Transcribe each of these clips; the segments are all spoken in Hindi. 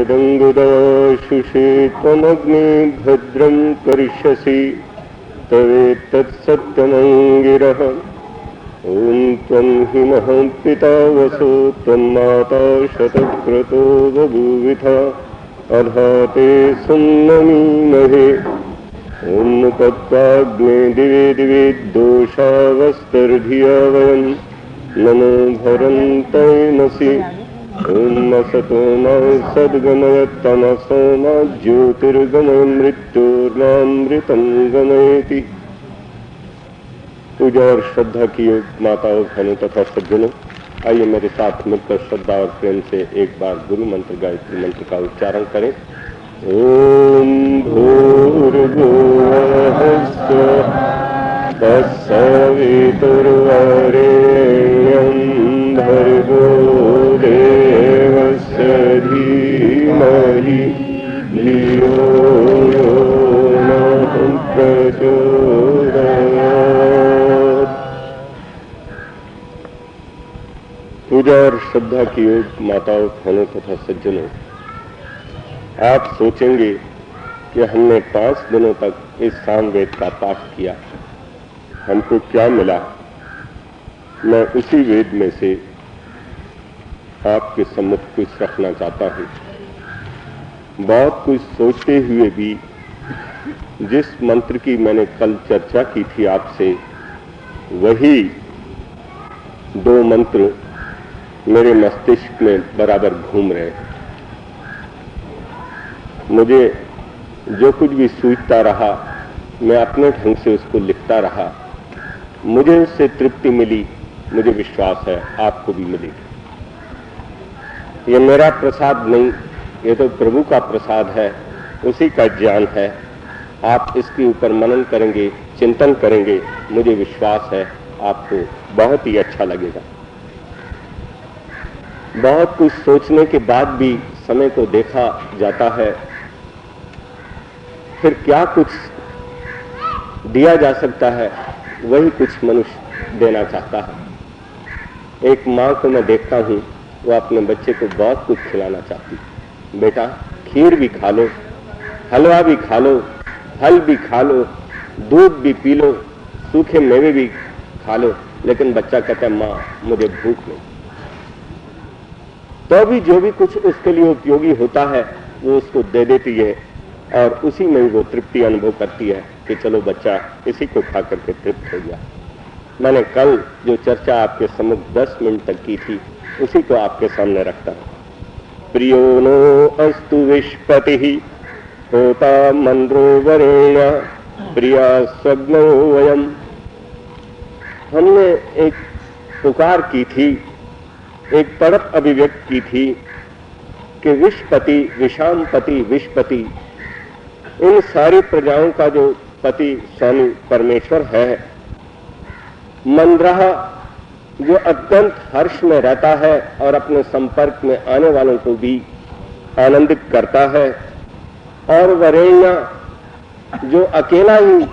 यदङ्गुदाशुषे त्वमग्ने भद्रं करिष्यसि तवेत्तत्सत्यमङ्गिरः। ॐ त्वं हिमः पिता वसो त्वं माता शतक्रतो बभूविथा अधा ते सुन्नमीमहे। ॐ तत्त्वाग्ने दिवे दिवे दोषावस्तर्धिया वयं नमो भरन्तैमसि। ॐ असतो मा सद्गमय तमसो मा ज्योतिर्गमय मृत्योर्मामृतं गमयति। पूजा और श्रद्धा की योग माताओं बहनों तथा सज्जनों, आइए मेरे साथ मिलकर श्रद्धा और प्रेम से एक बार गुरु मंत्र गायत्री मंत्र का उच्चारण करें। ओम भूर्भुवः स्वः तत्सवितुर्वरेण्यं भर्गो देवस्य धीमहि धियो यो नः प्रचोदयात्। पूजा और श्रद्धा की योग माताओं बहनों तथा सज्जनों, आप सोचेंगे कि हमने 5 दिनों तक इस सामवेद का पाठ किया, हमको क्या मिला। मैं उसी वेद में से आपके सम्मुख कुछ रखना चाहता हूं। बहुत कुछ सोचते हुए भी जिस मंत्र की मैंने कल चर्चा की थी आपसे, वही 2 मंत्र मेरे मस्तिष्क में बराबर घूम रहे हैं। मुझे जो कुछ भी सूझता रहा, मैं अपने ढंग से उसको लिखता रहा। मुझे उससे तृप्ति मिली, मुझे विश्वास है आपको भी मिलेगी। ये मेरा प्रसाद नहीं, ये तो प्रभु का प्रसाद है, उसी का ज्ञान है। आप इसके ऊपर मनन करेंगे, चिंतन करेंगे, मुझे विश्वास है आपको बहुत ही अच्छा लगेगा। बहुत कुछ सोचने के बाद भी समय को देखा जाता है, फिर क्या कुछ दिया जा सकता है, वही कुछ मनुष्य देना चाहता है। एक माँ को मैं देखता हूँ, वो अपने बच्चे को बहुत कुछ खिलाना चाहती है। बेटा खीर भी खा लो, हलवा भी खा लो, फल भी खा लो, दूध भी पी लो, सूखे मेवे भी खा लो, लेकिन बच्चा कहता है माँ मुझे भूख नहीं। तो भी जो भी कुछ उसके लिए उपयोगी होता है वो उसको दे देती है, और उसी में वो तृप्ति अनुभव करती है कि चलो बच्चा इसी को खा करके तृप्त हो गया। मैंने कल जो चर्चा आपके सम्मुख 10 मिनट तक की थी, उसी को आपके सामने रखता हूं। प्रियो नो अस्तु विष्पतिः होता मन्द्रो वरेण्य प्रिया स्वग्नो वयम्। हमने एक पुकार की थी, एक तड़प अभिव्यक्त की थी कि विष्पति, विषामपति, विष्पति, इन सारी प्रजाओं का जो पति स्वामी परमेश्वर है, मंद्रः जो अत्यंत हर्ष में रहता है और अपने संपर्क में आने वालों को भी आनंदित करता है, और वरेण्य जो अकेला ही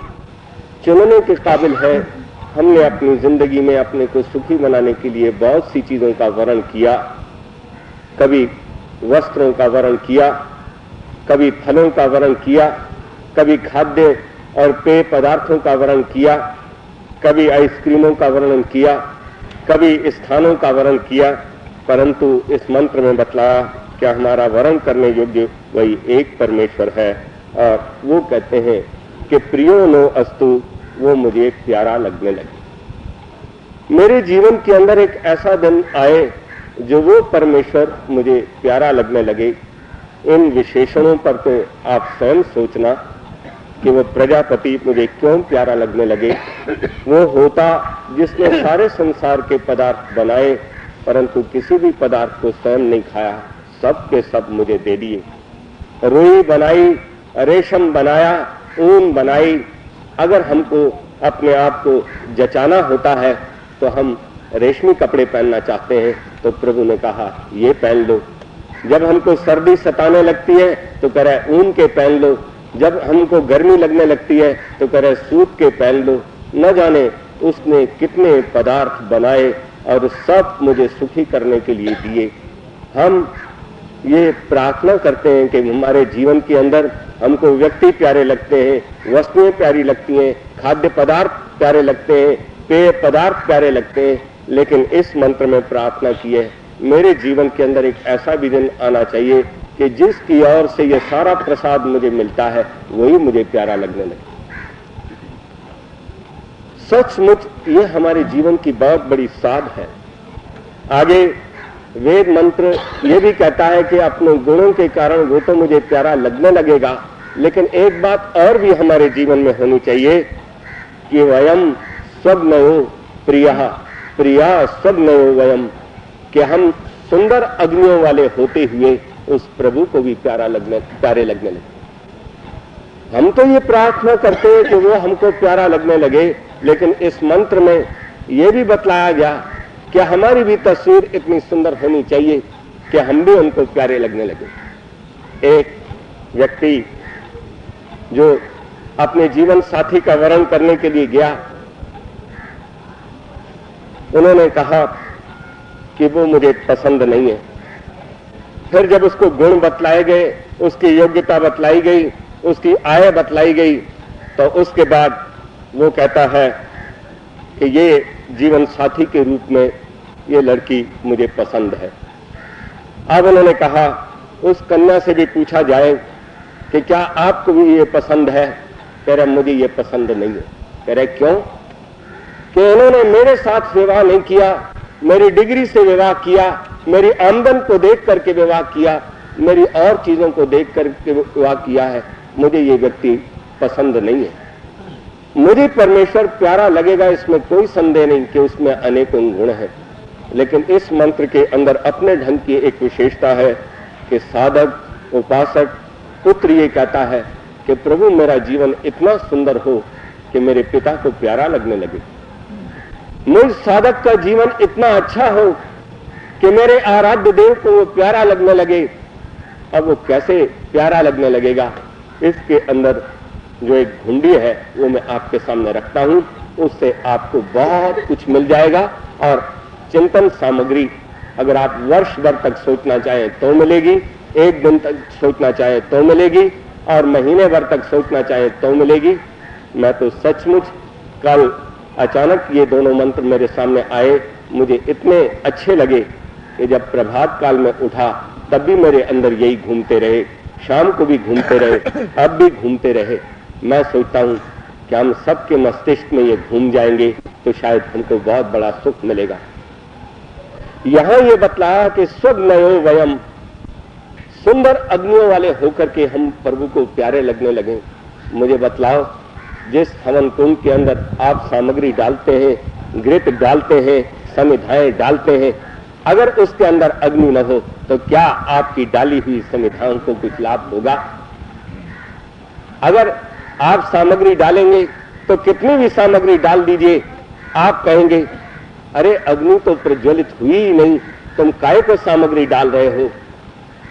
चुनने के काबिल है। हमने अपनी जिंदगी में अपने को सुखी बनाने के लिए बहुत सी चीजों का वर्ण किया, कभी वस्त्रों का वर्ण किया, कभी फलों का वर्ण किया, कभी खाद्य और पेय पदार्थों का वर्ण किया, कभी आइसक्रीमों का वर्णन किया, कभी स्थानों का वर्णन किया, परंतु इस मंत्र में बतलाया कि हमारा वर्ण करने योग्य वही एक परमेश्वर है। और वो कहते हैं कि प्रियो नो अस्तु, वो मुझे प्यारा लगने लगे। मेरे जीवन के अंदर एक ऐसा दिन आए जो वो परमेश्वर मुझे प्यारा लगने लगे। इन विशेषणों पर तो आप स्वयं सोचना कि वो प्रजापति मुझे क्यों प्यारा लगने लगे। वो होता जिसने सारे संसार के पदार्थ बनाए, परंतु किसी भी पदार्थ को स्वयं नहीं खाया, सब के सब मुझे दे दिए। रुई बनाई, रेशम बनाया, ऊन बनाई। अगर हमको अपने आप को जचाना होता है तो हम रेशमी कपड़े पहनना चाहते हैं, तो प्रभु ने कहा ये पहन लो। जब हमको सर्दी सताने लगती है तो कह रहे ऊन के पहन लो। जब हमको गर्मी लगने लगती है तो कह रहे सूत के पहन लो। न जाने उसने कितने पदार्थ बनाए और सब मुझे सुखी करने के लिए दिए। हम ये प्रार्थना करते हैं कि हमारे जीवन के अंदर हमको व्यक्ति प्यारे लगते हैं, वस्तुएं प्यारी लगती हैं, खाद्य पदार्थ प्यारे लगते हैं, पेय पदार्थ प्यारे लगते हैं, लेकिन इस मंत्र में प्रार्थना की है मेरे जीवन के अंदर एक ऐसा भी दिन आना चाहिए कि जिसकी ओर से ये सारा प्रसाद मुझे मिलता है वही मुझे प्यारा लगने लगे। सचमुच ये हमारे जीवन की बहुत बड़ी साध है। आगे वेद मंत्र ये भी कहता है कि अपने गुणों के कारण वो तो मुझे प्यारा लगने लगेगा, लेकिन एक बात और भी हमारे जीवन में होनी चाहिए कि वयम स्वग्नयो प्रिया प्रिया स्वग्नयो वयम, कि हम सुंदर अग्नियों वाले होते हुए उस प्रभु को भी प्यारे लगने लगे। हम तो ये प्रार्थना करते हैं कि वो हमको प्यारा लगने लगे, लेकिन इस मंत्र में ये भी बतलाया गया कि हमारी भी तस्वीर इतनी सुंदर होनी चाहिए कि हम भी उनको प्यारे लगने लगे। एक व्यक्ति जो अपने जीवन साथी का वर्ण करने के लिए गया, उन्होंने कहा कि वो मुझे पसंद नहीं है। फिर जब उसको गुण बतलाए गए, उसकी योग्यता बतलाई गई, उसकी आय बतलाई गई, तो उसके बाद वो कहता है कि ये जीवन साथी के रूप में ये लड़की मुझे पसंद है। अब उन्होंने कहा उस कन्या से भी पूछा जाए कि क्या आपको भी ये पसंद है? कह रहे मुझे ये पसंद नहीं है। कह रहे क्यों? कि उन्होंने मेरे साथ विवाह नहीं किया, मेरी डिग्री से विवाह किया, मेरी आमदन को देख करके विवाह किया, मेरी और चीजों को देख करके विवाह किया है, मुझे ये व्यक्ति पसंद नहीं है। मुझे परमेश्वर प्यारा लगेगा, इसमें कोई संदेह नहीं कि उसमें अनेकों गुण हैं, लेकिन इस मंत्र के अंदर अपने ढंग की एक विशेषता है कि साधक, उपासक, पुत्र ये कहता है कि प्रभु मेरा जीवन इतना सुंदर हो कि मेरे पिता को प्यारा लगने लगे। मुझ साधक का जीवन इतना अच्छा हो कि मेरे आराध्य देव को वो प्यारा लगने लगे। अब वो कैसे प्यारा लगने लगेगा? इसके अंदर जो एक घुंडी है वो मैं आपके सामने रखता हूं, उससे आपको बहुत कुछ मिल जाएगा। और चिंतन सामग्री अगर आप वर्ष भर तक सोचना चाहें तो मिलेगी, एक दिन तक सोचना चाहें तो मिलेगी, और महीने भर तक सोचना चाहें तो मिलेगी। मैं तो सचमुच कल अचानक ये दोनों मंत्र मेरे सामने आए, मुझे इतने अच्छे लगे कि जब प्रभात काल में उठा तब भी मेरे अंदर यही घूमते रहे, शाम को भी घूमते रहे, अब भी घूमते रहे। मैं सोचता हूं कि हम सबके मस्तिष्क में ये घूम जाएंगे तो शायद हमको बहुत बड़ा सुख मिलेगा। यहां ये बतलाया कि स्वग्नयो वयम, सुंदर अग्नियों वाले होकर के हम प्रभु को प्यारे लगने लगे। मुझे बतलाओ, जिस हवन कुंड के अंदर आप सामग्री डालते हैं, घृत डालते हैं, समिधाएं डालते हैं, अगर उसके अंदर अग्नि न हो तो क्या आपकी डाली हुई समिधाओं को कुछ लाभ होगा? अगर आप सामग्री डालेंगे तो कितनी भी सामग्री डाल दीजिए, आप कहेंगे अरे अग्नि तो प्रज्वलित हुई ही नहीं, तुम काहे को सामग्री डाल रहे हो?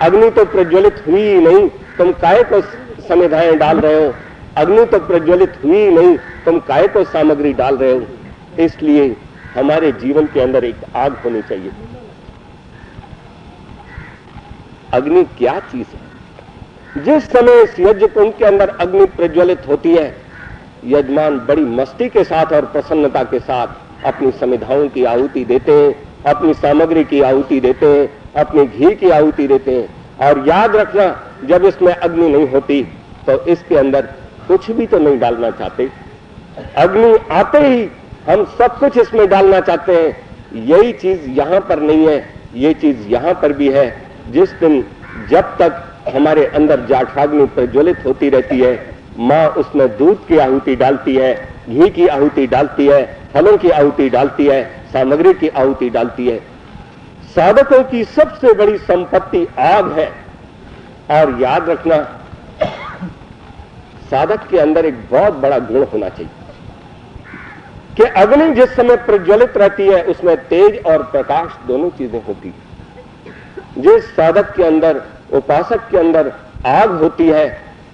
अग्नि तो प्रज्वलित हुई ही नहीं, तुम काहे को समिधाएं डाल रहे हो? अग्नि तो प्रज्वलित हुई ही नहीं, तुम काहे को सामग्री डाल रहे हो? इसलिए हमारे जीवन के अंदर एक आग होनी चाहिए। अग्नि क्या चीज है? जिस समय इस यज्ञ कुंड के अंदर अग्नि प्रज्वलित होती है, यजमान बड़ी मस्ती के साथ और प्रसन्नता के साथ अपनी समिधाओं की आहुति देते हैं, अपनी सामग्री की आहुति देते हैं, अपने घी की आहुति देते हैं। और याद रखना, जब इसमें अग्नि नहीं होती तो इसके अंदर कुछ भी तो नहीं डालना चाहते। अग्नि आते ही हम सब कुछ इसमें डालना चाहते हैं। यही चीज यहां पर नहीं है, ये चीज यहां पर भी है। जिस दिन जब तक हमारे अंदर जाठराग्नि प्रज्वलित होती रहती है, माँ उसमें दूध की आहुति डालती है, घी की आहुति डालती है, फलों की आहुति डालती है, सामग्री की आहुति डालती है। साधकों की सबसे बड़ी संपत्ति आग है। और याद रखना, साधक के अंदर एक बहुत बड़ा गुण होना चाहिए कि अग्नि जिस समय प्रज्वलित रहती है उसमें तेज और प्रकाश दोनों चीजें होती है। जिस साधक के अंदर, उपासक के अंदर आग होती है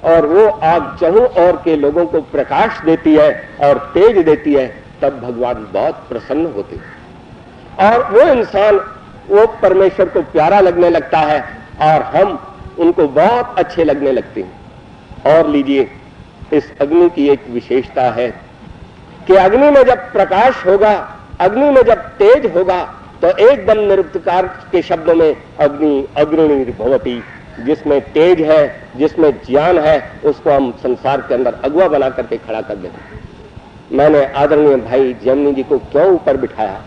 और वो आग चहुं ओर के लोगों को प्रकाश देती है और तेज देती है, तब भगवान बहुत प्रसन्न होते हैं और वो इंसान वो परमेश्वर को प्यारा लगने लगता है। और हम उनको बहुत अच्छे लगने लगते हैं। और लीजिए, इस अग्नि की एक विशेषता है कि अग्नि में जब प्रकाश होगा, अग्नि में जब तेज होगा, तो एकदम निरुक्तकार के शब्दों में अग्नि अग्रणीर्भवति, जिसमें तेज है, जिसमें ज्ञान है, उसको हम संसार के अंदर अगुआ बना करके खड़ा कर देते। मैंने आदरणीय भाई जैमिनी जी को क्यों ऊपर बिठाया?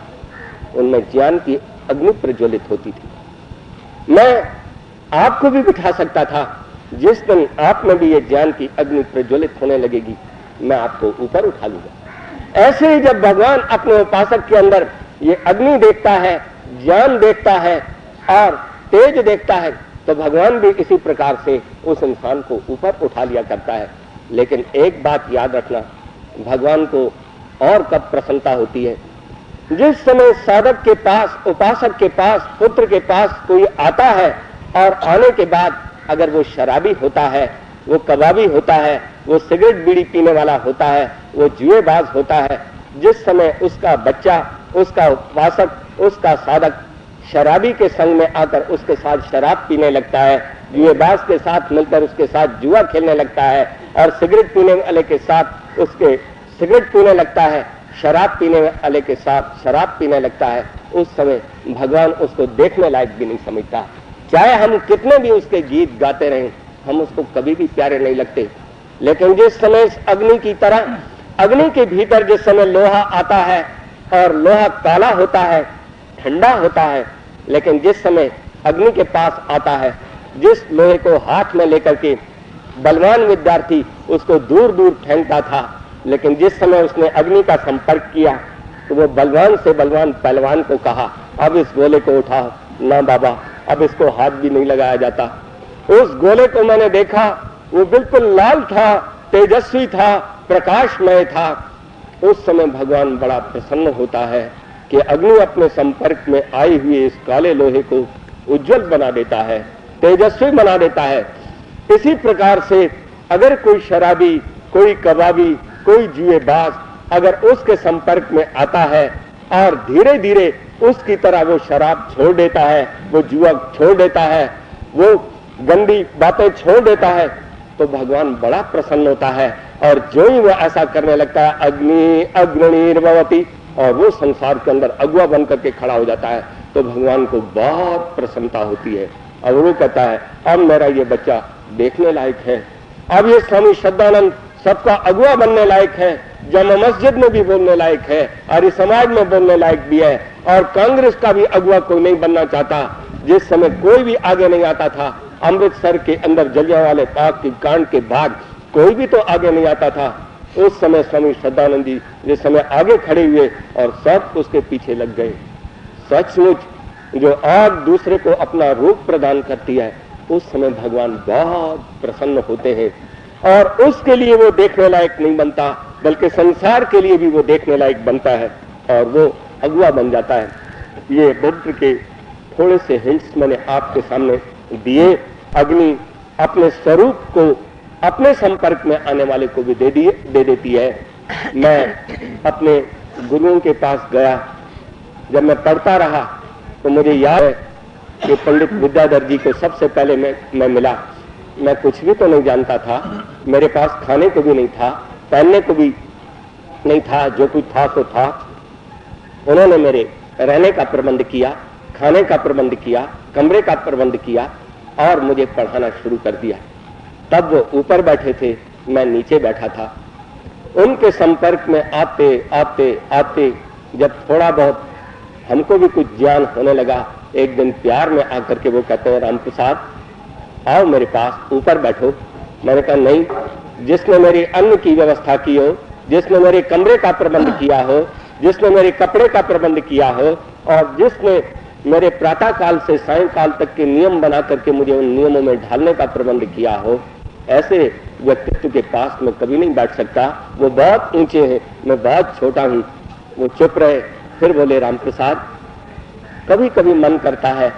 उनमें ज्ञान की अग्नि प्रज्वलित होती थी। मैं आपको भी बिठा सकता था। जिस दिन आप में भी ये ज्ञान की अग्नि प्रज्वलित होने लगेगी, मैं आपको ऊपर उठा लूंगा। ऐसे ही जब भगवान अपने उपासक के अंदर ये अग्नि देखता है, ज्ञान देखता है और तेज देखता है, तो भगवान भी इसी प्रकार से उस इंसान को ऊपर उठा लिया करता है। लेकिन एक बात याद रखना, भगवान को और कब प्रसन्नता होती है? जिस समय साधक के पास, उपासक के पास, पुत्र के पास कोई आता है और आने के बाद अगर वो शराबी होता है, वो कबाबी होता है, वो सिगरेट बीड़ी पीने वाला होता है, वो जुएबाज होता है, जिस समय उसका बच्चा, उसका उपासक, उसका साधक शराबी के संग में आकर उसके साथ शराब पीने लगता है, जुएबाज के साथ मिलकर उसके साथ जुआ खेलने लगता है और सिगरेट पीने वाले के साथ उसके सिगरेट पीने लगता है, शराब पीने वाले के साथ शराब पीने लगता है, उस समय भगवान उसको देखने लायक भी नहीं समझता। चाहे हम कितने भी उसके गीत गाते रहें, हम उसको कभी भी प्यारे नहीं लगते। लेकिन जिस समय अग्नि की तरह, अग्नि के भीतर जिस समय लोहा आता है और लोहा काला होता है, ठंडा होता है, लेकिन जिस समय अग्नि के पास आता है, जिस लोहे को हाथ में लेकर के बलवान विद्यार्थी उसको दूर दूर फेंकता था, लेकिन जिस समय उसने अग्नि का संपर्क किया तो वो बलवान से बलवान पहलवान को कहा, अब इस गोले को उठाओ। ना बाबा, अब इसको हाथ भी नहीं लगाया जाता। उस गोले को मैंने देखा, वो बिल्कुल लाल था, तेजस्वी था, प्रकाशमय था। उस समय भगवान बड़ा प्रसन्न होता है कि अग्नि अपने संपर्क में आई हुई इस काले लोहे को उज्जवल बना देता है, तेजस्वी बना देता है। इसी प्रकार से अगर कोई शराबी, कोई कबाबी, कोई जुएबाज अगर उसके संपर्क में आता है और धीरे धीरे उसकी तरह वो शराब छोड़ देता है, वो जुआ छोड़ देता है, वो गंदी बातें छोड़ देता है, तो भगवान बड़ा प्रसन्न होता है। और जो ही वो ऐसा करने लगता है, अग्नि अग्रणीर्भवति, और वो संसार के अंदर अगुआ बन करके खड़ा हो जाता है, तो भगवान को बहुत प्रसन्नता होती है। और वो कहता है, अब मेरा ये बच्चा देखने लायक है, अब ये स्वामी श्रद्धानंद सबका अगुआ बनने लायक है, जामा मस्जिद में भी बोलने लायक है, आर्य समाज में बोलने लायक भी है, और कांग्रेस का भी अगुआ कोई नहीं बनना चाहता। जिस समय कोई भी आगे नहीं आता था, अमृतसर के अंदर जलियांवाले बाग की कांड के बाद कोई भी तो आगे नहीं आता था। उस समय स्वामी श्रद्धानंद जी जिस समय आगे खड़े हुए और सब उसके पीछे लग गए। सचमुच जो आग दूसरे को अपना रूप प्रदान करती है, उस समय भगवान बहुत प्रसन्न होते हैं और उसके लिए वो देखने लायक नहीं बनता, बल्कि संसार के लिए भी वो देखने लायक बनता है और वो अगुआ बन जाता है। ये बुद्ध के थोड़े से हिंट्स मैंने आपके सामने दिए। अग्नि अपने स्वरूप को अपने संपर्क में आने वाले को भी दे देती है। मैं अपने गुरुओं के पास गया, जब मैं पढ़ता रहा तो मुझे याद है कि पंडित विद्याधर जी को सबसे पहले मैं मिला। मैं कुछ भी तो नहीं जानता था, मेरे पास खाने को भी नहीं था, पहनने को भी नहीं था, जो कुछ था सो था। उन्होंने मेरे रहने का प्रबंध किया, खाने का प्रबंध किया, कमरे का प्रबंध किया और मुझे पढ़ाना शुरू कर दिया। तब वो ऊपर बैठे थे, मैं नीचे बैठा था। उनके संपर्क में आते आते आते जब थोड़ा बहुत हमको भी कुछ ज्ञान होने लगा, एक दिन प्यार में आकर के वो कहते हैं, राम प्रसाद आओ मेरे पास, ऊपर बैठो। मैंने कहा नहीं, जिसने मेरी अन्न की व्यवस्था की हो, जिसने मेरे कमरे का प्रबंध किया हो, जिसने मेरे कपड़े का प्रबंध किया हो और जिसने मेरे प्रातः काल से सायंकाल तक के नियम बना करके मुझे उन नियमों में ढालने का प्रबंध किया हो, ऐसे व्यक्तित्व के पास मैं कभी नहीं बैठ सकता। वो बहुत ऊंचे हैं, मैं बहुत छोटा हूं। वो चुप रहे, फिर बोले, राम प्रसाद कभी कभी मन करता है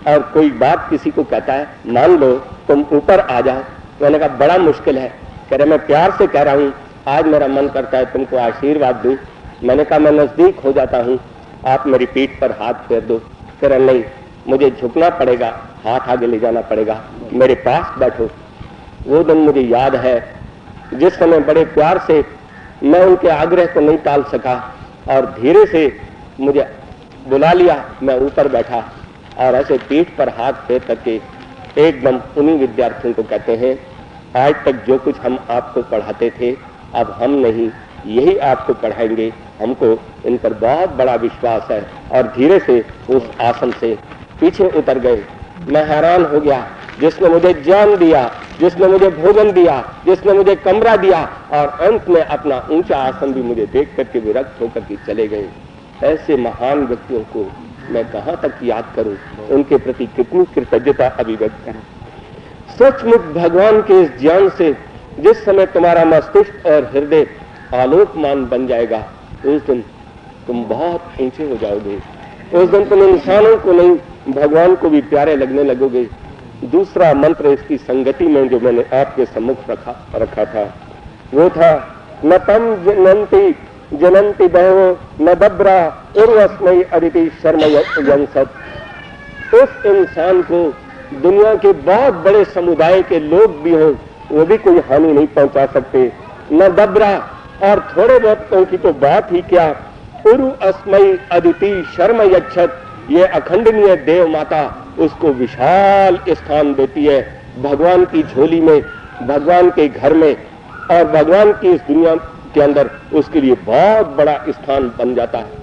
और कोई बात किसी को कहता है, मान लो तुम ऊपर आ जाओ। मैंने कहा बड़ा मुश्किल है। कह रहे, मैं प्यार से कह रहा हूं, आज मेरा मन करता है तुमको आशीर्वाद दूं। मैंने कहा मैं नजदीक हो जाता हूं, आप मेरी पीठ पर हाथ फेर दो। कह रहे नहीं, मुझे झुकना पड़ेगा, हाथ आगे ले जाना पड़ेगा, मेरे पास बैठो। वो दिन मुझे याद है जिस समय बड़े प्यार से मैं उनके आग्रह को नहीं टाल सका और धीरे से मुझे बुला लिया। मैं ऊपर बैठा और ऐसे पीठ पर हाथ फेर करके एकदम उन्हीं विद्यार्थियों को कहते हैं, आज तक जो कुछ हम आपको पढ़ाते थे अब हम नहीं, यही आपको पढ़ाएंगे, हमको इन पर बहुत बड़ा विश्वास है। और धीरे से उस आसन से पीछे उतर गए। मैं हैरान हो गया, जिसने मुझे ज्ञान दिया, जिसने मुझे भोजन दिया, जिसने मुझे कमरा दिया और अंत में अपना ऊंचा आसन भी मुझे देख करके विरक्त होकर के चले गए। ऐसे महान व्यक्तियों को मैं कहां तक याद करूं, उनके प्रति कितनी कृतज्ञता अभिव्यक्त करूं। सचमुच भगवान के इस ज्ञान से जिस समय तुम्हारा मस्तिष्क और हृदय आलोकमान बन जाएगा, उस दिन तुम बहुत ऊंचे हो जाओगे। उस दिन तुम इंसानों को नहीं भगवान को भी प्यारे लगने लगोगे। दूसरा मंत्र इसकी संगति में जो मैंने आपके सम्मुख रखा था वो था, न तम जनंती बहवो न दब्रा उर्वस्मयी अदिति शर्म यंसत। उस इंसान को दुनिया के बहुत बड़े समुदाय के लोग भी हों वो भी कोई हानि नहीं पहुंचा सकते। न दब्रा, और थोड़े बहुत की तो बात ही क्या, उरु अस्मयी अदिति शर्म यच्छत, ये अखंडनीय देव माता उसको विशाल स्थान देती है भगवान की झोली में, भगवान के घर में, और भगवान की इस दुनिया के अंदर उसके लिए बहुत बड़ा स्थान बन जाता है।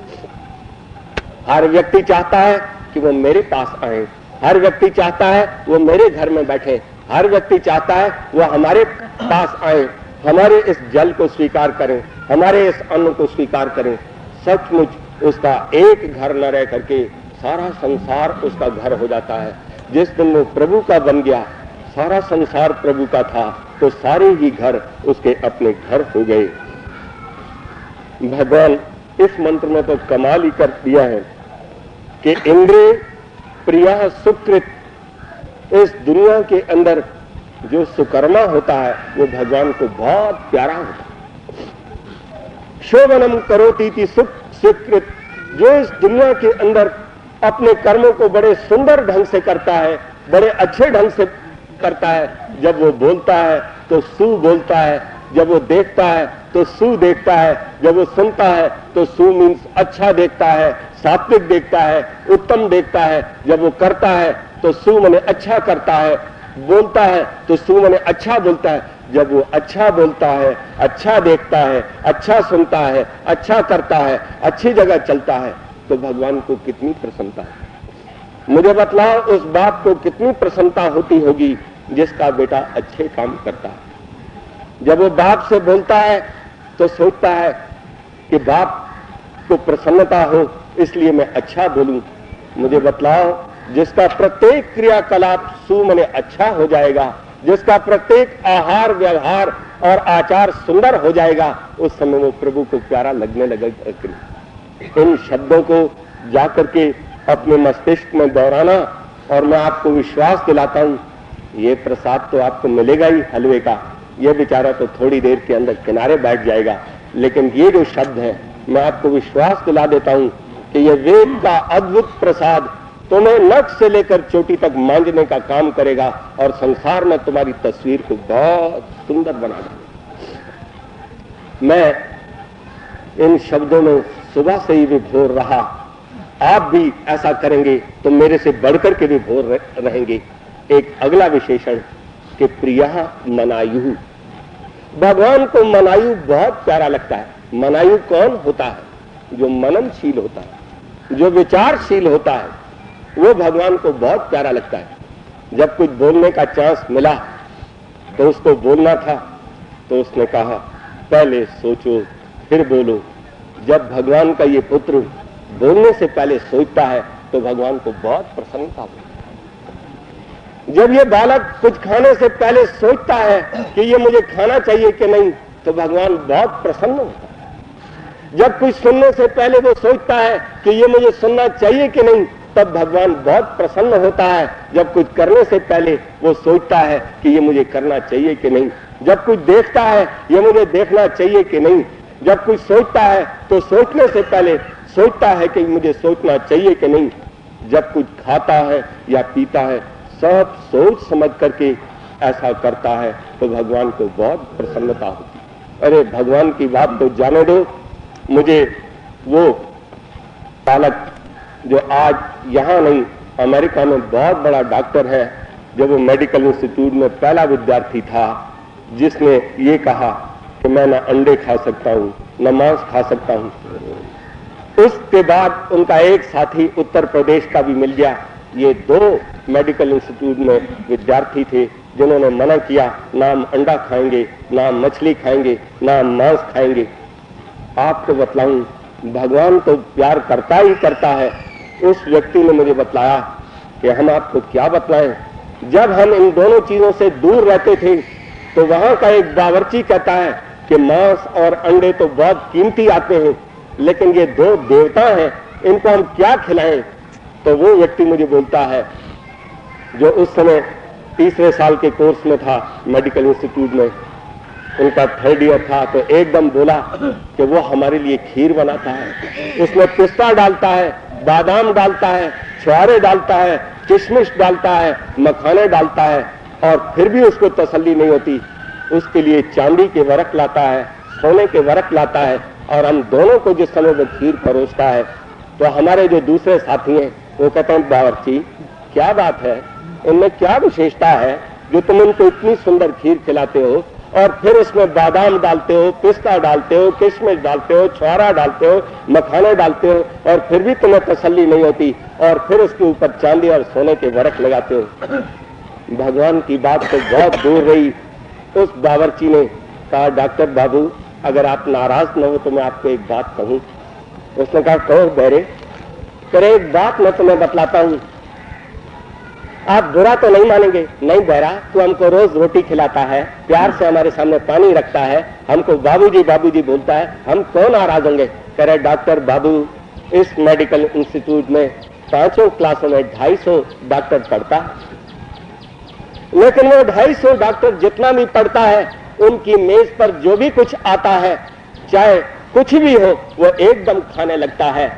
हर व्यक्ति चाहता है कि वो मेरे पास आए, हर व्यक्ति चाहता है वो मेरे घर में बैठे, हर व्यक्ति चाहता है वो हमारे पास आए, हमारे इस जल को स्वीकार करें, हमारे इस अन्न को स्वीकार करें। सचमुच उसका एक घर न रह करके सारा संसार उसका घर हो जाता है। जिस दिन वो प्रभु का बन गया, सारा संसार प्रभु का था, तो सारे ही घर उसके अपने घर हो गए। भगवान इस मंत्र में तो कमाल ही कर दिया है कि इंद्रिय प्रिया सुकृत, इस दुनिया के अंदर जो सुकर्मा होता है वो भगवान को बहुत प्यारा होता है। शोभनम करोतीति सुकृत, जो इस दुनिया के अंदर अपने कर्मों को बड़े सुंदर ढंग से करता है, बड़े अच्छे ढंग से करता है। जब वो बोलता है तो सु बोलता है, जब वो देखता है तो सु देखता है, जब वो सुनता है तो सु मीन्स अच्छा देखता है, सात्विक देखता है, उत्तम देखता है। जब वो करता है तो सु माने अच्छा करता है, बोलता है तो सु माने अच्छा बोलता है। जब वो अच्छा बोलता है, अच्छा देखता है, अच्छा सुनता है, अच्छा करता है, अच्छी जगह चलता है, तो भगवान को कितनी प्रसन्नता है। मुझे बतलाओ उस बाप को कितनी प्रसन्नता होती होगी जिसका बेटा अच्छे काम करता है। जब वो बाप से बोलता है तो सोचता है कि बाप को प्रसन्नता हो इसलिए मैं अच्छा बोलूं। मुझे बतलाओ जिसका प्रत्येक क्रियाकलाप सु माने अच्छा हो जाएगा, जिसका प्रत्येक आहार व्यवहार और आचार सुंदर हो जाएगा, उस समय वो प्रभु को प्यारा लगने लगेगा। इन शब्दों को जाकर के अपने मस्तिष्क में दोहराना, और मैं आपको विश्वास दिलाता हूं ये प्रसाद तो आपको मिलेगा ही हलवे का, ये बेचारा तो थोड़ी देर के अंदर किनारे बैठ जाएगा। लेकिन ये जो शब्द है मैं आपको विश्वास दिला देता हूं कि ये वेद का अद्भुत प्रसाद तुम्हें नख से लेकर चोटी तक मांझने का काम करेगा और संसार में तुम्हारी तस्वीर को बहुत सुंदर बना देगा। मैं इन शब्दों में सुबह से ही विभोर रहा, आप भी ऐसा करेंगे तो मेरे से बढ़कर के विभोर रहेंगे। एक अगला विशेषण कि प्रिया मनायु, भगवान को मनायु बहुत प्यारा लगता है। मनायु कौन होता है? जो मननशील होता है, जो विचारशील होता है, वो भगवान को बहुत प्यारा लगता है। जब कुछ बोलने का चांस मिला तो उसको बोलना था तो उसने कहा पहले सोचो फिर बोलो। जब भगवान का ये पुत्र बोलने से पहले सोचता है तो भगवान को बहुत प्रसन्नता होती है। जब ये बालक कुछ खाने से पहले सोचता है कि ये मुझे खाना चाहिए कि नहीं, तो भगवान बहुत प्रसन्न होता है। जब कुछ सुनने से पहले वो सोचता है कि ये मुझे सुनना चाहिए कि नहीं, तब भगवान बहुत प्रसन्न होता है। जब कुछ करने से पहले वो सोचता है कि ये मुझे करना चाहिए कि नहीं, जब कुछ देखता है ये मुझे देखना चाहिए कि नहीं, जब कुछ सोचता है तो सोचने से पहले सोचता है कि मुझे सोचना चाहिए कि नहीं, जब कुछ खाता है या पीता है सब सोच समझ करके ऐसा करता है तो भगवान को बहुत प्रसन्नता होती है। अरे भगवान की बात तो जाने दो, मुझे वो बालक जो आज यहाँ नहीं अमेरिका में बहुत बड़ा डॉक्टर है, जब वो मेडिकल इंस्टीट्यूट में पहला विद्यार्थी था जिसने ये कहा कि मैं न अंडे खा सकता हूँ न मांस खा सकता हूँ, उसके बाद उनका एक साथी उत्तर प्रदेश का भी मिल गया। ये 2 मेडिकल इंस्टीट्यूट में विद्यार्थी थे जिन्होंने मना किया, ना हम अंडा खाएंगे, ना हम मछली खाएंगे, ना हम मांस खाएंगे। आपको बतलाऊं, भगवान तो प्यार करता ही करता है। उस व्यक्ति ने मुझे बतलाया कि हम आपको क्या बतलाएं, जब हम इन दोनों चीजों से दूर रहते थे तो वहां का एक बावर्ची कहता है कि मांस और अंडे तो बहुत कीमती आते हैं, लेकिन ये 2 देवता हैं, इनको हम क्या खिलाएं। तो वो व्यक्ति मुझे बोलता है, जो उस समय तीसरे साल के कोर्स में था मेडिकल इंस्टीट्यूट में, उनका 3rd ईयर था, तो एकदम बोला कि वो हमारे लिए खीर बनाता है, उसमें पिस्ता डालता है, बादाम डालता है, छुआरे डालता है, किशमिश डालता है, मखाने डालता है, और फिर भी उसको तसल्ली नहीं होती। उसके लिए चांदी के वरक लाता है, सोने के वरक लाता है, और हम दोनों को जिस समय वो खीर परोसता है तो हमारे जो दूसरे साथी हैं वो कहते हैं, बावर्ची क्या बात है, इनमें क्या विशेषता है जो तुम इनको इतनी सुंदर खीर खिलाते हो और फिर उसमें बादाम डालते हो, पिस्ता डालते हो, किशमिश डालते हो, छुआरा डालते हो, मखाने डालते हो, और फिर भी तुम्हें तसल्ली नहीं होती, और फिर उसके ऊपर चांदी और सोने के वरक लगाते हो। भगवान की बात तो बहुत दूर रही। उस बावर्ची ने कहा, डॉक्टर बाबू अगर आप नाराज न हो तो मैं आपको एक बात कहूं। उसने कहा, कहो बेरे। करे एक बात मैं तुम्हें बतलाता हूं, आप बुरा तो नहीं मानेंगे। नहीं बेरा, तू हमको रोज रोटी खिलाता है, प्यार से हमारे सामने पानी रखता है, हमको बाबूजी बाबूजी बोलता है, हम क्यों नाराज होंगे। कह रहे, डॉक्टर बाबू इस मेडिकल इंस्टीट्यूट में 5 क्लासों में 250 डॉक्टर पढ़ता है, लेकिन वो 250 डॉक्टर जितना भी पढ़ता है उनकी मेज पर जो भी कुछ आता है, चाहे कुछ भी हो, वो एकदम खाने लगता है।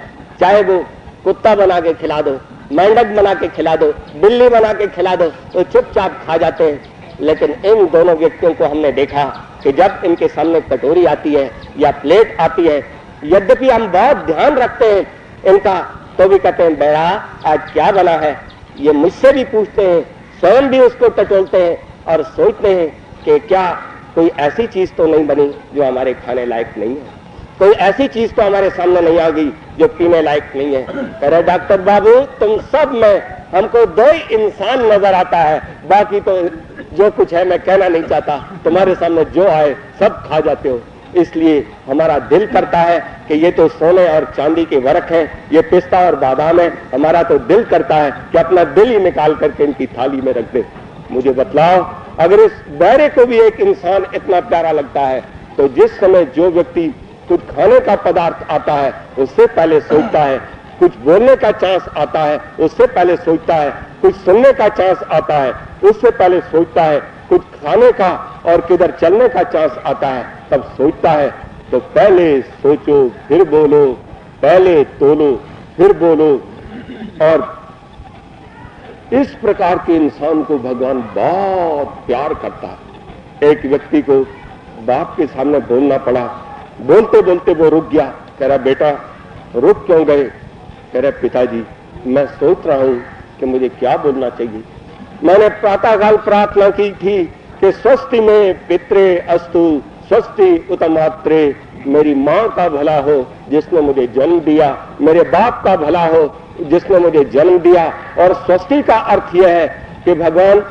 चाहे वो कुत्ता बना के खिला दो, मेंढक बना के खिला दो, बिल्ली बना के खिला दो, तो चुपचाप खा जाते हैं। लेकिन इन दोनों व्यक्तियों को हमने देखा कि जब इनके सामने कटोरी आती है या प्लेट आती है, यद्यपि हम बहुत ध्यान रखते हैं इनका, तो भी कहते हैं, बेड़ा आज क्या बना है। ये मुझसे भी पूछते हैं, स्वयं भी उसको टटोलते हैं और सोचते हैं कि क्या कोई ऐसी चीज तो नहीं बनी जो हमारे खाने लायक नहीं है, कोई ऐसी चीज तो हमारे सामने नहीं आ गई जो पीने लायक नहीं है। कह रहे, डॉक्टर बाबू तुम सब में हमको 2 ही इंसान नजर आता है, बाकी तो जो कुछ है मैं कहना नहीं चाहता, तुम्हारे सामने जो आए सब खा जाते हो। इसलिए हमारा दिल करता है कि ये तो सोने और चांदी के वरक हैं, ये पिस्ता और बादाम है, हमारा तो दिल करता है कि अपना दिल ही निकाल करके इनकी थाली में रख दे। मुझे बतलाओ, अगर इस बहरे को भी एक इंसान इतना प्यारा लगता है, तो जिस समय जो व्यक्ति कुछ खाने का पदार्थ आता है उससे पहले सोचता है, कुछ बोलने का चांस आता है उससे पहले सोचता है, कुछ सुनने का चांस आता है उससे पहले सोचता है, कुछ खाने का और किधर चलने का चांस आता है तब सोचता है। तो पहले सोचो फिर बोलो, पहले तोलो फिर बोलो। और इस प्रकार के इंसान को भगवान बहुत प्यार करता है। एक व्यक्ति को बाप के सामने बोलना पड़ा, बोलते बोलते वो रुक गया। कह रहा, बेटा रुक क्यों गए। कह रहे, पिताजी मैं सोच रहा हूं कि मुझे क्या बोलना चाहिए। मैंने प्रातःकाल प्रार्थना की थी कि स्वस्ति में पित्रे अस्तु स्वस्ति उत्तमात्रे, मेरी मां का भला हो जिसने मुझे जन्म दिया, मेरे बाप का भला हो जिसने मुझे जन्म दिया। और स्वस्ति का अर्थ यह है कि भगवान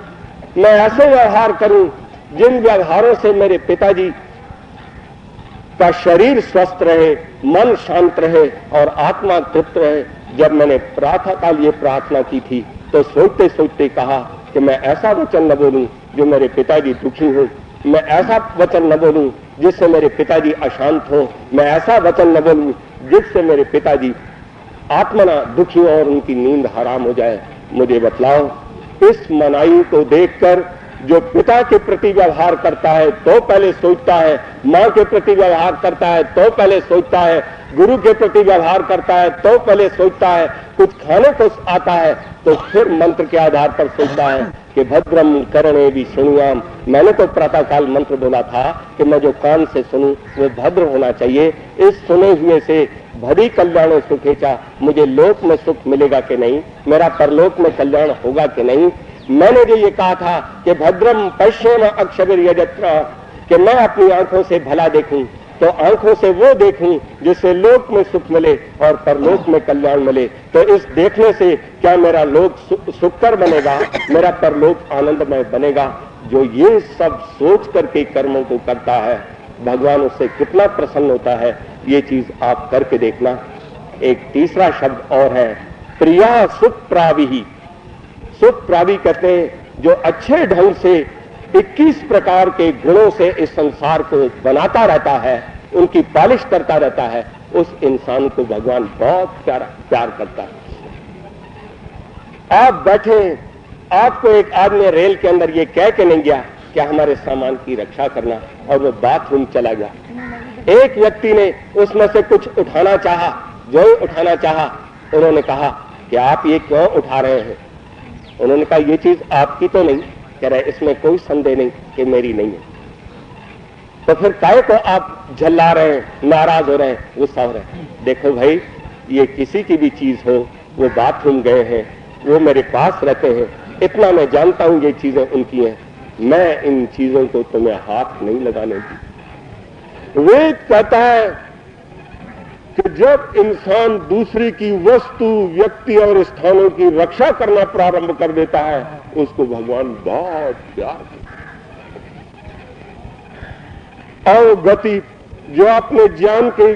मैं ऐसे व्यवहार करूं जिन व्यवहारों से मेरे पिताजी का शरीर स्वस्थ रहे, मन शांत रहे और आत्मा तृप्त रहे। जब मैंने प्रातःकाल ये प्रार्थना की थी तो सोचते सोचते कहा कि मैं ऐसा वचन न बोलूं जो मेरे पिताजी दुखी हो, मैं ऐसा वचन न बोलूं जिससे मेरे पिताजी अशांत हो, मैं ऐसा वचन न बोलूं जिससे मेरे पिताजी आत्मना दुखी हो और उनकी नींद हराम हो जाए। मुझे बतलाओ, इस मनाई को देखकर जो पिता के प्रति व्यवहार करता है तो पहले सोचता है, मां के प्रति व्यवहार करता है तो पहले सोचता है, गुरु के प्रति व्यवहार करता है तो पहले सोचता है, कुछ खाने को आता है तो फिर मंत्र के आधार पर सोचता है कि भद्रम करणे भी सुनुयाम। मैंने तो प्रातःकाल मंत्र बोला था कि मैं जो कान से सुनूं वो भद्र होना चाहिए। इस सुने हुए से भरी कल्याण सुखेचा, मुझे लोक में सुख मिलेगा कि नहीं, मेरा परलोक में कल्याण होगा कि नहीं। मैंने जो ये कहा था कि भद्रम पश्येम अक्षर यजत्र, कि मैं अपनी आंखों से भला देखूं, तो आंखों से वो देखूं जिससे लोक में सुख मिले और परलोक में कल्याण मिले। तो इस देखने से क्या मेरा लोक सुखकर बनेगा, मेरा परलोक आनंदमय बनेगा। जो ये सब सोच करके कर्मों को करता है, भगवान उससे कितना प्रसन्न होता है, ये चीज आप करके देखना। एक तीसरा शब्द और है, प्रिया सुप्राविही। सुप्रावि कहते हैं जो अच्छे ढंग से 21 प्रकार के गुणों से इस संसार को बनाता रहता है, उनकी पालिश करता रहता है, उस इंसान को भगवान बहुत प्यार करता है। आप बैठे, आपको एक आदमी रेल के अंदर ये कह के नहीं गया कि हमारे सामान की रक्षा करना, और वो बाथरूम चला गया। एक व्यक्ति ने उसमें से कुछ उठाना चाहा, जो ही उठाना चाहा उन्होंने कहा कि आप ये क्यों उठा रहे हैं। उन्होंने कहा ये चीज आपकी तो नहीं। कह रहे इसमें कोई संदेह नहीं कि मेरी नहीं है। तो फिर काहे को आप झल्ला रहे हैं, नाराज हो रहे हैं, गुस्सा हो रहे हैं। देखो भाई, ये किसी की भी चीज हो, वो बाथरूम गए हैं, वो मेरे पास रहते हैं, इतना मैं जानता हूं ये चीजें उनकी हैं, मैं इन चीजों को तुम्हें हाथ नहीं लगाने दी। वेद कहता है कि जब इंसान दूसरे की वस्तु, व्यक्ति और स्थानों की रक्षा करना प्रारंभ कर देता है, उसको भगवान बहुत प्यार करता है। और गति जो अपने ज्ञान के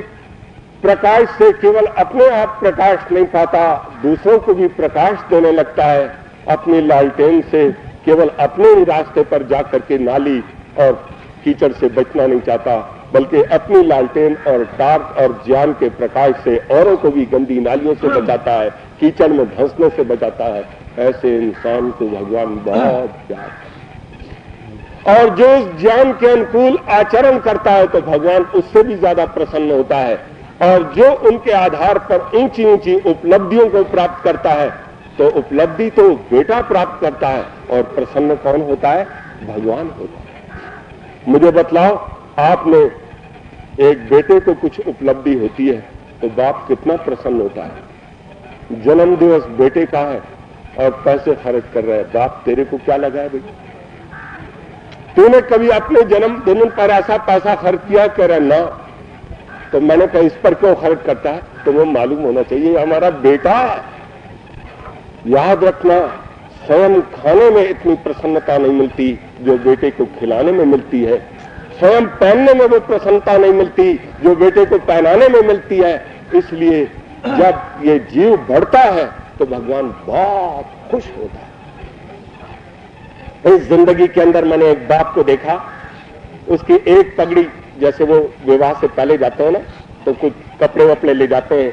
प्रकाश से केवल अपने आप प्रकाश नहीं पाता, दूसरों को भी प्रकाश देने लगता है। अपनी लालटेन से केवल अपने ही रास्ते पर जाकर के नाली और कीचड़ से बचना नहीं चाहता, बल्कि अपनी लालटेन और टार्च और ज्ञान के प्रकाश से औरों को भी गंदी नालियों से बचाता है, कीचड़ में धंसने से बचाता है। ऐसे इंसान को भगवान बहुत प्यार करता है। और जो उस ज्ञान के अनुकूल आचरण करता है तो भगवान उससे भी ज्यादा प्रसन्न होता है। और जो उनके आधार पर ऊंची ऊंची उपलब्धियों को प्राप्त करता है, तो उपलब्धि तो बेटा प्राप्त करता है, और प्रसन्न कौन होता है? भगवान होता है। मुझे बतलाओ, आपने एक बेटे को कुछ उपलब्धि होती है तो बाप कितना प्रसन्न होता है। जन्म दिवस बेटे का है और पैसे खर्च कर रहे हैं, बाप तेरे को क्या लगा है भाई? तूने कभी अपने जन्मदिन पर ऐसा पैसा खर्च किया? कह रहा ना। तो मैंने कहा इस पर क्यों खर्च करता है? तो वो मालूम होना चाहिए हमारा बेटा है। याद रखना, स्वयं खाने में इतनी प्रसन्नता नहीं मिलती जो बेटे को खिलाने में मिलती है। स्वयं पहनने में वो प्रसन्नता नहीं मिलती जो बेटे को पहनाने में मिलती है। इसलिए जब ये जीव बढ़ता है तो भगवान बहुत खुश होता है। इस जिंदगी के अंदर मैंने एक बाप को देखा, उसकी एक पगड़ी, जैसे वो विवाह से पहले जाते हैं ना, तो कुछ कपड़े वपड़े ले जाते हैं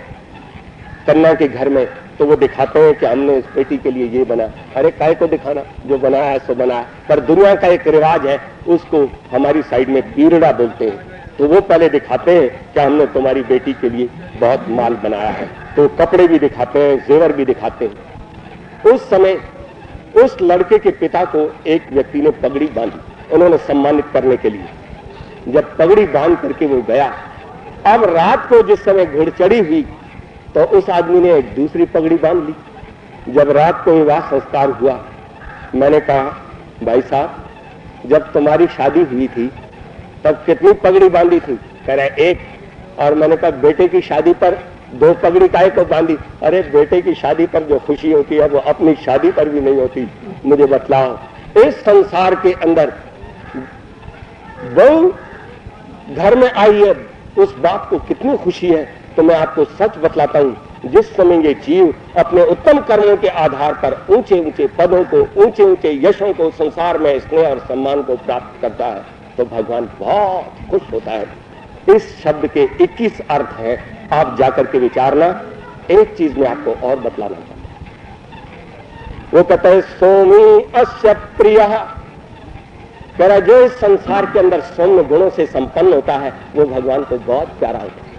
कन्या के घर में, तो वो दिखाते हैं कि हमने इस बेटी के लिए ये बना। अरे काहे को दिखाना, जो बनाया है सो बनाया। पर दुनिया का एक रिवाज है, उसको हमारी साइड में पीरड़ा बोलते हैं, तो वो पहले दिखाते हैं कि हमने तुम्हारी बेटी के लिए बहुत माल बनाया है। तो कपड़े भी दिखाते हैं, जेवर भी दिखाते हैं। उस समय उस लड़के के पिता को एक व्यक्ति ने पगड़ी बांधी, उन्होंने सम्मानित करने के लिए। जब पगड़ी बांध करके वो गया, अब रात को जिस समय घुड़चढ़ी हुई तो उस आदमी ने एक दूसरी पगड़ी बांध ली। जब रात को विवाह संस्कार हुआ, मैंने कहा भाई साहब, जब तुम्हारी शादी हुई थी तब कितनी पगड़ी बांधी थी? कह रहा एक। और मैंने कहा बेटे की शादी पर 2 पगड़ी काहे को बांधी? अरे बेटे की शादी पर जो खुशी होती है वो अपनी शादी पर भी नहीं होती। मुझे बतलाओ, इस संसार के अंदर बहू घर में आई है, उस बाप को कितनी खुशी है। तो मैं आपको सच बतलाता हूं, जिस समय ये जीव अपने उत्तम कर्मों के आधार पर ऊंचे ऊंचे पदों को, ऊंचे ऊंचे यशों को, संसार में स्नेह और सम्मान को प्राप्त करता है, तो भगवान बहुत खुश होता है। इस शब्द के 21 अर्थ हैं, आप जाकर के विचारना। एक चीज मैं आपको और बतलाना चाहता हूं। वो कहता है सोमी अस्य प्रियः कह रहा जो इस संसार के अंदर सौम्य गुणों से संपन्न होता है वो भगवान को बहुत प्यारा होता है।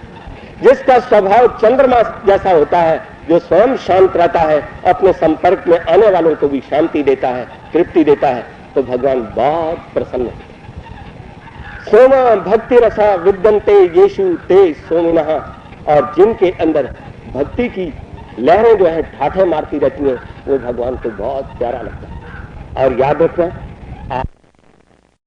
जिसका स्वभाव चंद्रमा जैसा होता है, जो स्वयं शांत रहता है, अपने संपर्क में आने वालों को भी शांति देता है, तृप्ति देता है, तो भगवान बहुत प्रसन्न है। सोमा भक्ति रसा विद्यन्ते येषु ते सोमिनः, और जिनके अंदर भक्ति की लहरें जो है ठाठे मारती रहती हैं, वो भगवान को बहुत प्यारा लगता है। और याद रखना,